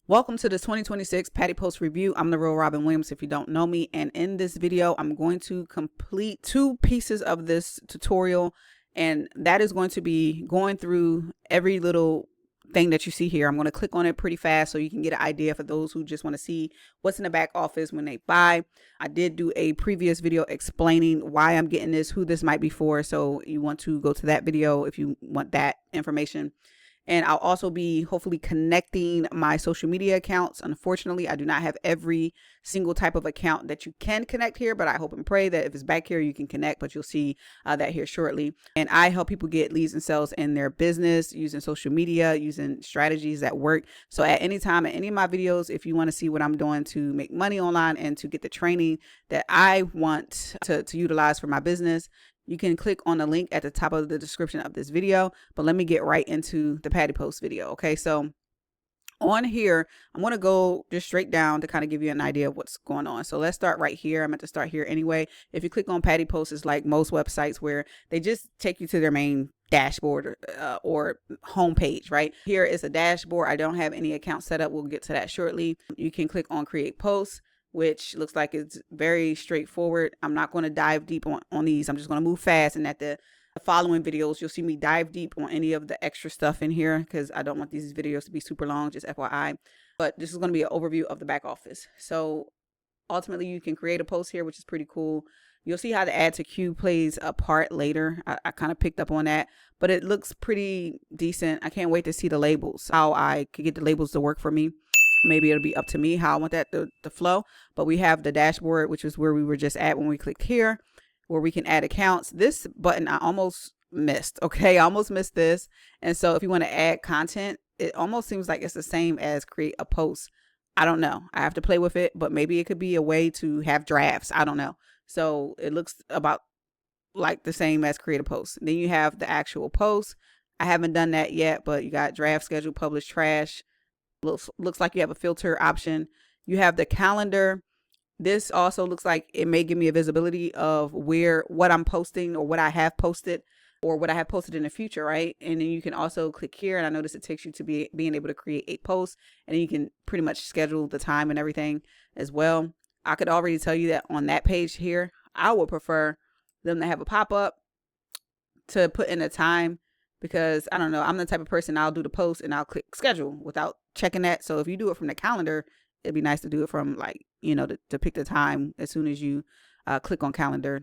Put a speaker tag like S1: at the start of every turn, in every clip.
S1: Welcome to the 2026 PaddyPost review. I'm the real Robin Williams if you don't know me. And in this video, I'm going to complete 2 pieces of this tutorial. And that is going to be going through every little thing that you see here. I'm going to click on it pretty fast so you can get an idea for those who just want to see what's in the back office when they buy. I did do a previous video explaining why I'm getting this, who this might be for. So you want to go to that video if you want that information. And I'll also be hopefully connecting my social media accounts. Unfortunately, I do not have every single type of account that you can connect here, but I hope and pray that if it's back here, you can connect, but you'll see that here shortly. And I help people get leads and sales in their business using social media, using strategies that work. So at any time, at any of my videos, if you want to see what I'm doing to make money online and to get the training that I want to utilize for my business, you can click on the link at the top of the description of this video. But let me get right into the PaddyPost video. Okay, so on here, I'm going to go just straight down to kind of give you an idea of what's going on. So let's start right here. I'm going to start here anyway. If you click on PaddyPost, it's like most websites where they just take you to their main dashboard or homepage. Right here is a dashboard. I don't have any account set up. We'll get to that shortly. You can click on create posts, which looks like it's very straightforward. I'm not going to dive deep on these. I'm just going to move fast. And at the following videos, you'll see me dive deep on any of the extra stuff in here because I don't want these videos to be super long, just FYI. But this is going to be an overview of the back office. So ultimately, you can create a post here, which is pretty cool. You'll see how the add to queue plays a part later. I kind of picked up on that, but it looks pretty decent. I can't wait to see the labels, how I could get the labels to work for me. Maybe it'll be up to me how I want that to flow. But we have the dashboard, which is where we were just at when we clicked here, where we can add accounts. This button I almost missed. Okay, I almost missed this. And so if you want to add content, it almost seems like it's the same as create a post. I don't know. I have to play with it, but maybe it could be a way to have drafts. I don't know. So it looks about like the same as create a post. And then you have the actual post. I haven't done that yet, but you got draft, schedule, publish, trash. Looks like you have a filter option. You have the calendar. This also looks like it may give me a visibility of what I'm posting or what I have posted or what I have posted in the future, right? And then you can also click here, and I notice it takes you to being able to create a post, and then you can pretty much schedule the time and everything as well. I could already tell you that on that page here, I would prefer them to have a pop-up to put in a time, because I don't know, I'm the type of person, I'll do the post and I'll click schedule without checking that. So if you do it from the calendar, it'd be nice to do it from to pick the time as soon as you click on calendar.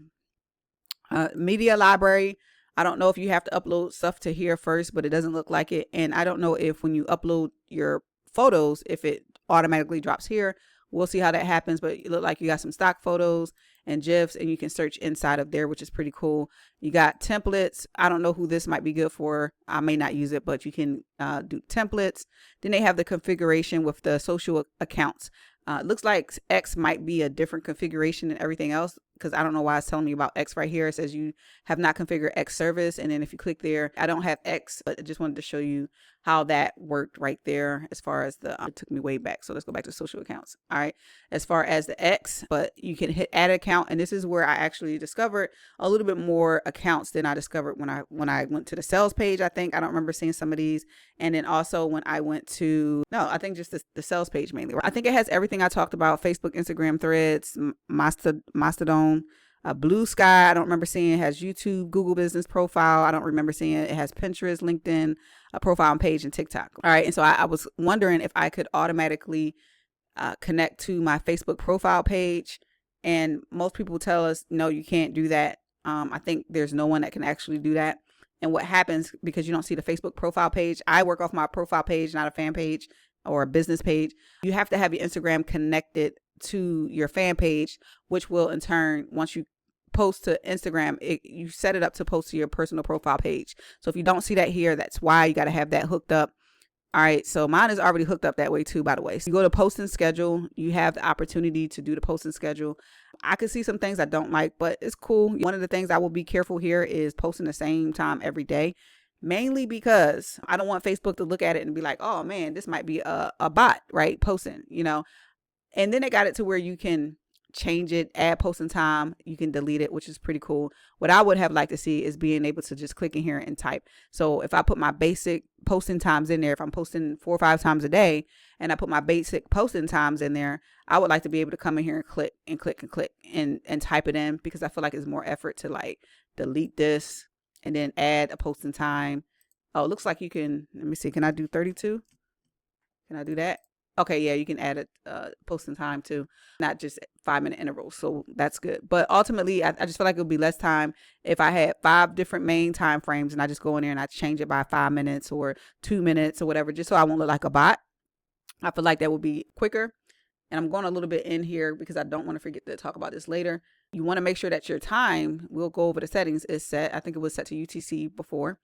S1: Media library. I don't know if you have to upload stuff to here first, but it doesn't look like it. And I don't know if when you upload your photos, if it automatically drops here. We'll see how that happens, but it look like you got some stock photos and GIFs, and you can search inside of there, which is pretty cool. You got templates. I don't know who this might be good for. I may not use it, but you can do templates. Then they have the configuration with the social accounts. Looks like X might be a different configuration than everything else, because I don't know why it's telling me about X right here. It says you have not configured X service. And then if you click there, I don't have X, but I just wanted to show you how that worked right there as far as it took me way back. So let's go back to social accounts. All right. As far as the X, but you can hit add account. And this is where I actually discovered a little bit more accounts than I discovered when I went to the sales page. I think I don't remember seeing some of these. And then also when I went to, no, I think just the sales page mainly. I think it has everything I talked about: Facebook, Instagram, Threads, Mastodon, Blue Sky. I don't remember seeing it. Has YouTube, Google Business Profile. I don't remember seeing it. It has Pinterest, LinkedIn, a profile and page, and TikTok. All right. And so I was wondering if I could automatically connect to my Facebook profile page. And most people tell us, no, you can't do that. I think there's no one that can actually do that. And what happens, because you don't see the Facebook profile page, I work off my profile page, not a fan page or a business page. You have to have your Instagram connected to your fan page, which will in turn, once you post to Instagram, you set it up to post to your personal profile page. So if you don't see that here, that's why you got to have that hooked up. All right, so mine is already hooked up that way too, by the way. So you go to post and schedule, you have the opportunity to do the post and schedule. I can see some things I don't like, but it's cool. One of the things I will be careful here is posting the same time every day, mainly because I don't want Facebook to look at it and be like, oh man, this might be a bot, right? Posting, And then they got it to where you can change it, add posting time. You can delete it, which is pretty cool. What I would have liked to see is being able to just click in here and type. So if I put my basic posting times in there, if I'm posting 4 or 5 times a day and I put my basic posting times in there, I would like to be able to come in here and click and click and click and type it in, because I feel like it's more effort to like delete this and then add a posting time. Oh, it looks like you can, let me see, can I do 32? Can I do that? Okay, yeah, you can add a posting time too, not just 5-minute intervals. So that's good. But ultimately, I just feel like it would be less time if I had 5 different main time frames and I just go in there and I change it by 5 minutes or 2 minutes or whatever, just so I won't look like a bot. I feel like that would be quicker. And I'm going a little bit in here because I don't want to forget to talk about this later. You want to make sure that your time, we'll go over the settings, is set. I think it was set to UTC before.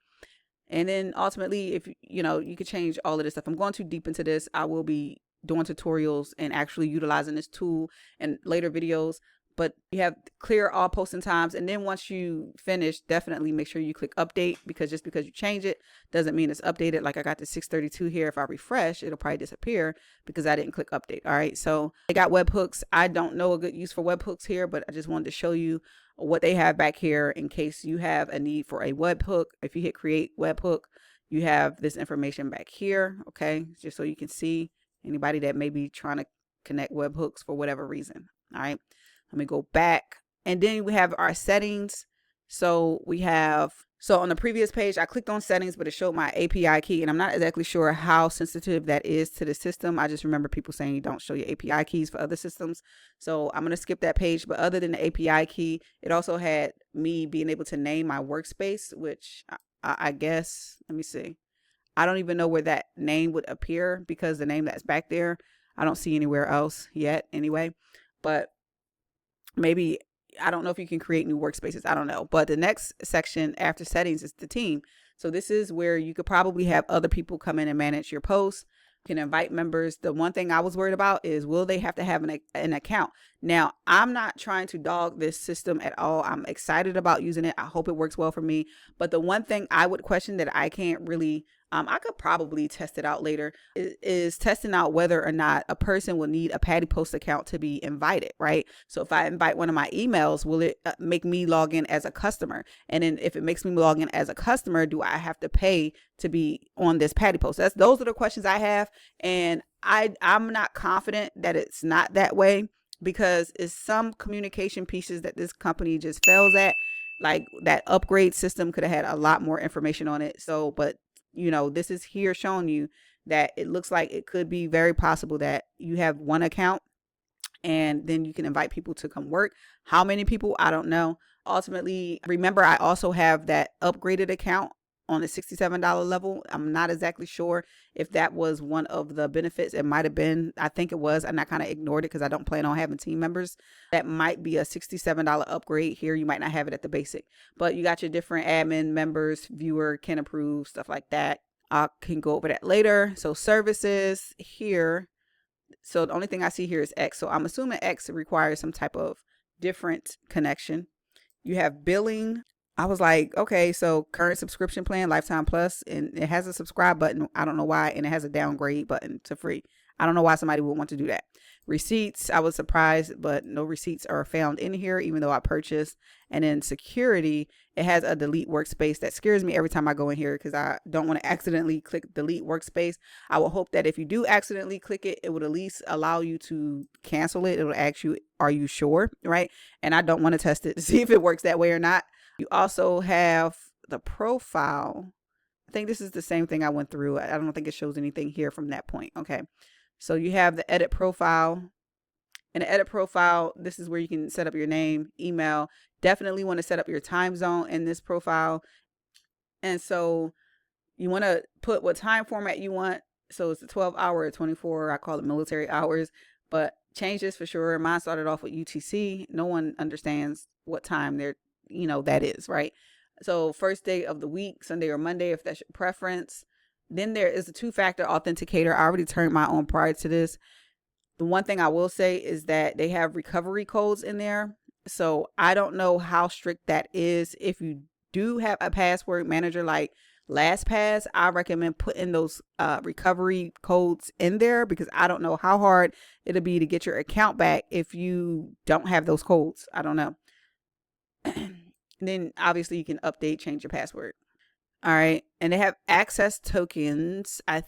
S1: And then ultimately, if you could change all of this stuff. I'm going too deep into this. I will be doing tutorials and actually utilizing this tool in later videos. But you have clear all posting times. And then once you finish, definitely make sure you click update, because just because you change it doesn't mean it's updated. Like I got the 632 here. If I refresh, it'll probably disappear because I didn't click update. All right. So I got webhooks. I don't know a good use for webhooks here, but I just wanted to show you what they have back here in case you have a need for a webhook. If you hit create webhook, you have this information back here. Okay. Just so you can see anybody that may be trying to connect webhooks for whatever reason. All right. Let me go back. And then we have our settings. So on the previous page, I clicked on settings, but it showed my API key. And I'm not exactly sure how sensitive that is to the system. I just remember people saying you don't show your API keys for other systems. So I'm going to skip that page. But other than the API key, it also had me being able to name my workspace, which I guess, let me see. I don't even know where that name would appear, because the name that's back there, I don't see anywhere else yet anyway. But maybe, I don't know if you can create new workspaces. I don't know. But the next section after settings is the team. So this is where you could probably have other people come in and manage your posts. You can invite members. The one thing I was worried about is, will they have to have an account? Now, I'm not trying to dog this system at all. I'm excited about using it. I hope it works well for me. But the one thing I would question that I can't really, I could probably test it out later, is testing out whether or not a person will need a PaddyPost account to be invited, right? So if I invite one of my emails, will it make me log in as a customer? And then if it makes me log in as a customer, do I have to pay to be on this PaddyPost? Those are the questions I have. And I'm not confident that it's not that way, because it's some communication pieces that this company just fails at. Like that upgrade system could have had a lot more information on it. So, but this is here showing you that it looks like it could be very possible that you have one account and then you can invite people to come work. How many people? I don't know. Ultimately, remember, I also have that upgraded account on the $67 level. I'm not exactly sure if that was one of the benefits. It might have been. I think it was. And I kind of ignored it because I don't plan on having team members. That might be a $67 upgrade here. You might not have it at the basic, but you got your different admin members, viewer, can approve, stuff like that. I can go over that later. So services here. So the only thing I see here is X. So I'm assuming X requires some type of different connection. You have billing. I was like, okay, so current subscription plan, Lifetime Plus, and it has a subscribe button. I don't know why. And it has a downgrade button to free. I don't know why somebody would want to do that. Receipts, I was surprised, but no receipts are found in here, even though I purchased. And then security, it has a delete workspace. That scares me every time I go in here because I don't want to accidentally click delete workspace. I will hope that if you do accidentally click it, it would at least allow you to cancel it. It will ask you, are you sure? Right? And I don't want to test it to see if it works that way or not. You also have the profile. I think this is the same thing I went through. I don't think it shows anything here from that point. Okay. So you have the edit profile. In the edit profile, this is where you can set up your name, email. Definitely want to set up your time zone in this profile. And so you want to put what time format you want. So it's a 12-hour or 24, I call it military hours, but change this for sure. Mine started off with UTC. No one understands what time that is, right? So first day of the week, Sunday or Monday, if that's your preference. Then there is a 2-factor authenticator. I already turned my on prior to this. The one thing I will say is that they have recovery codes in there. So I don't know how strict that is. If you do have a password manager, like LastPass, I recommend putting those recovery codes in there, because I don't know how hard it'll be to get your account back if you don't have those codes. I don't know. Then obviously you can update, change your password. All right. And they have access tokens. I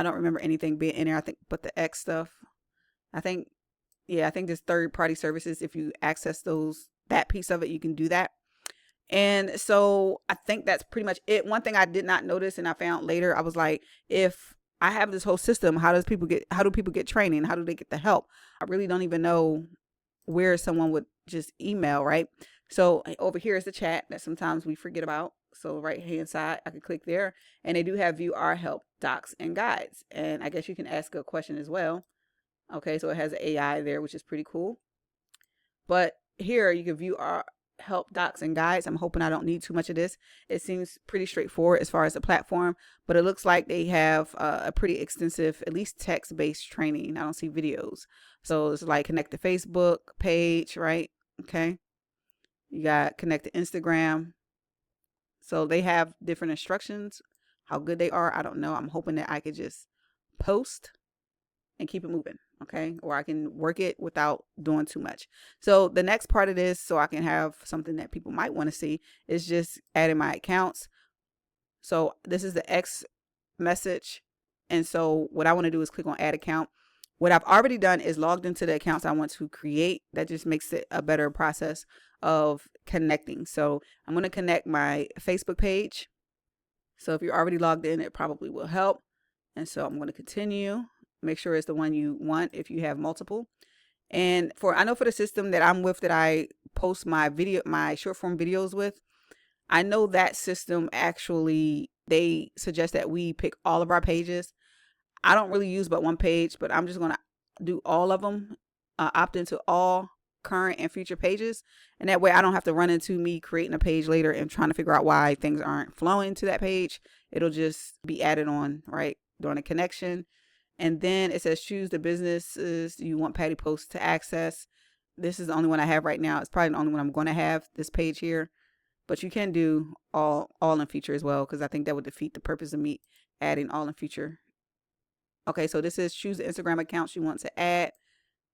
S1: don't remember anything being in there. I think, but the X stuff, I think, yeah, I think there's third-party services. If you access that piece of it, you can do that. And so I think that's pretty much it. One thing I did not notice, and I found later, I was like, if I have this whole system, how do people get training? How do they get the help? I really don't even know where someone would just email, right? So over here is the chat that sometimes we forget about. So right hand side, I can click there, and they do have view our help docs and guides. And I guess you can ask a question as well. Okay, so it has an AI there, which is pretty cool. But here you can view our help docs and guides. I'm hoping I don't need too much of this. It seems pretty straightforward as far as the platform, but it looks like they have a pretty extensive, at least text-based training. I don't see videos. So it's like connect to Facebook page, right? Okay. You got connect to Instagram. So they have different instructions. How good they are, I don't know. I'm hoping that I could just post and keep it moving. Okay. Or I can work it without doing too much. So the next part of this, so I can have something that people might want to see, is just adding my accounts. So this is the X message. And so what I want to do is click on add account. What I've already done is logged into the accounts I want to create. That just makes it a better process of connecting. So I'm going to connect my Facebook page. So if you're already logged in, it probably will help. And so I'm going to continue. Make sure it's the one you want if you have multiple. And I know for the system that I'm with, that I post my short form videos with, I know that system actually, they suggest that we pick all of our pages. I don't really use but one page, but I'm just going to do all of them, opt into all current and future pages. And that way I don't have to run into me creating a page later and trying to figure out why things aren't flowing to that page. It'll just be added on, right, during a connection. And then it says choose the businesses you want PaddyPost to access. This is the only one I have right now. It's probably the only one I'm going to have, this page here. But you can do all in future as well, because I think that would defeat the purpose of me adding all in future. Okay, so this is choose the Instagram accounts you want to add.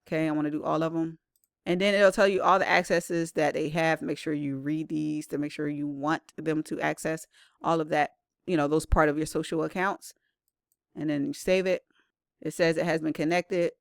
S1: Okay, I want to do all of them. And then it'll tell you all the accesses that they have. Make sure you read these to make sure you want them to access all of that, those part of your social accounts. And then you save it. It says it has been connected.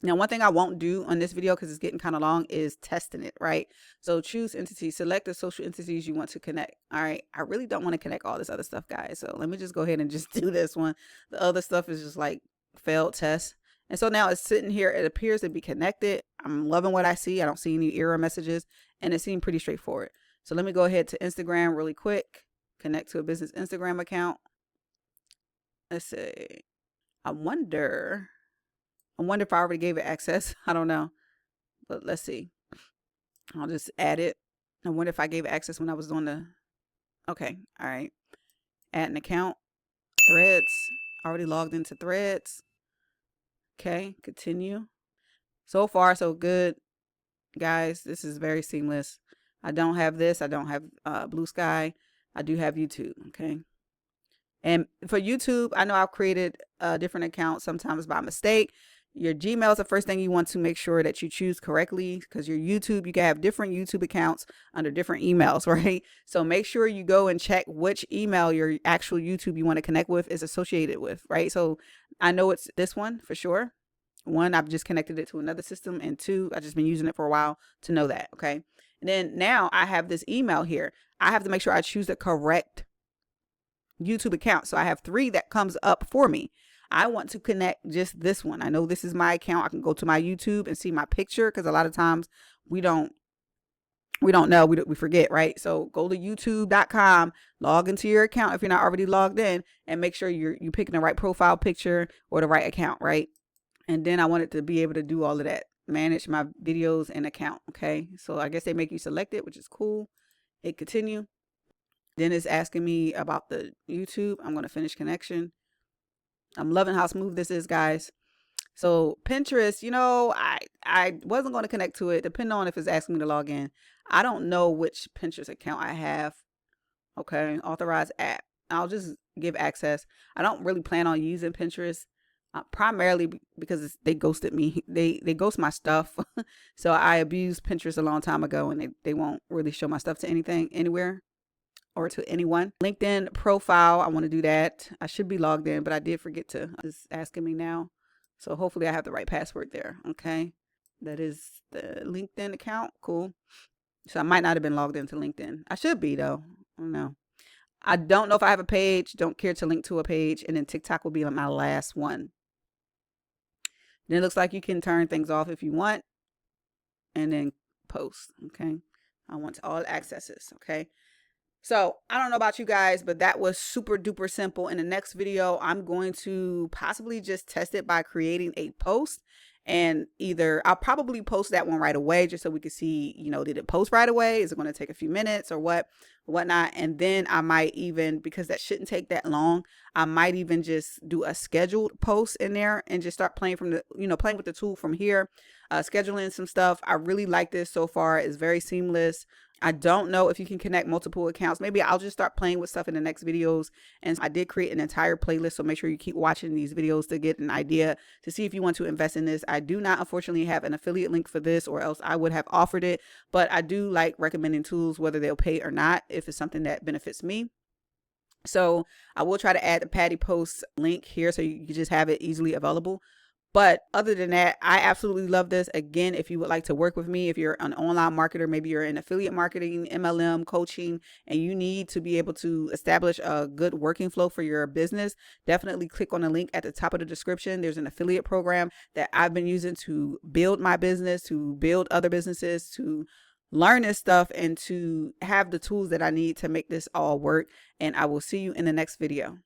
S1: Now, one thing I won't do on this video, because it's getting kind of long, is testing it, right? So choose entity, select the social entities you want to connect. All right. I really don't want to connect all this other stuff, guys. So let me just go ahead and just do this one. The other stuff is just like failed test. And so now it's sitting here. It appears to be connected. I'm loving what I see. I don't see any error messages, and it seemed pretty straightforward. So let me go ahead to Instagram really quick, connect to a business Instagram account. Let's see. I wonder if I already gave it access. I don't know, but let's see. I'll just add it. I wonder if I gave it access when I was doing okay. All right. Add an account. Threads. Already logged into Threads. Okay. Continue. So far, so good, guys. This is very seamless. I don't have this. I don't have Blue Sky. I do have YouTube. Okay. And for YouTube, I know I've created a different account sometimes by mistake. Your Gmail is the first thing you want to make sure that you choose correctly, because your YouTube, you can have different YouTube accounts under different emails, right? So make sure you go and check which email your actual YouTube you want to connect with is associated with, right? So I know it's this one for sure. One, I've just connected it to another system, and two, I've just been using it for a while to know that, okay? And then now I have this email here. I have to make sure I choose the correct YouTube account. So I have 3 that comes up for me. I want to connect just this one. I know this is my account. I can go to my YouTube and see my picture, because a lot of times we don't know, we forget, right? So go to youtube.com, log into your account if you're not already logged in, and make sure you're picking the right profile picture or the right account, right? And then I wanted to be able to do all of that, manage my videos and account. Okay, so I guess they make you select it, which is cool. Hit continue. Then it's asking me about the YouTube. I'm going to finish connection. I'm loving how smooth this is, guys. So Pinterest, I wasn't going to connect to it, depending on if it's asking me to log in. I don't know which Pinterest account I have Okay, authorized app. I'll just give access. I don't really plan on using Pinterest, primarily because they ghosted me. They ghost my stuff. So I abused Pinterest a long time ago, and they won't really show my stuff to anything anywhere or to anyone. LinkedIn profile, I want to do that. I should be logged in, but I did forget to. It's asking me now. So hopefully I have the right password there. Okay. That is the LinkedIn account. Cool. So I might not have been logged into LinkedIn. I should be though. I don't know. I don't know if I have a page. Don't care to link to a page. And then TikTok will be my last one. Then it looks like you can turn things off if you want. And then post. Okay. I want all accesses. Okay. So I don't know about you guys, but that was super duper simple. In the next video, I'm going to possibly just test it by creating a post, and either I'll probably post that one right away just so we can see, you know, did it post right away? Is it going to take a few minutes or whatnot? And then I might even, because that shouldn't take that long, I might even just do a scheduled post in there and just start playing from the, you know, playing with the tool from here, scheduling some stuff. I really like this so far. It's very seamless. I don't know if you can connect multiple accounts. Maybe I'll just start playing with stuff in the next videos. And I did create an entire playlist, so make sure you keep watching these videos to get an idea to see if you want to invest in this. I do not, unfortunately, have an affiliate link for this, or else I would have offered it. But I do like recommending tools, whether they'll pay or not, if it's something that benefits me. So I will try to add the PaddyPost link here so you can just have it easily available. But other than that, I absolutely love this. Again, if you would like to work with me, if you're an online marketer, maybe you're in affiliate marketing, MLM coaching, and you need to be able to establish a good working flow for your business, definitely click on the link at the top of the description. There's an affiliate program that I've been using to build my business, to build other businesses, to learn this stuff, and to have the tools that I need to make this all work. And I will see you in the next video.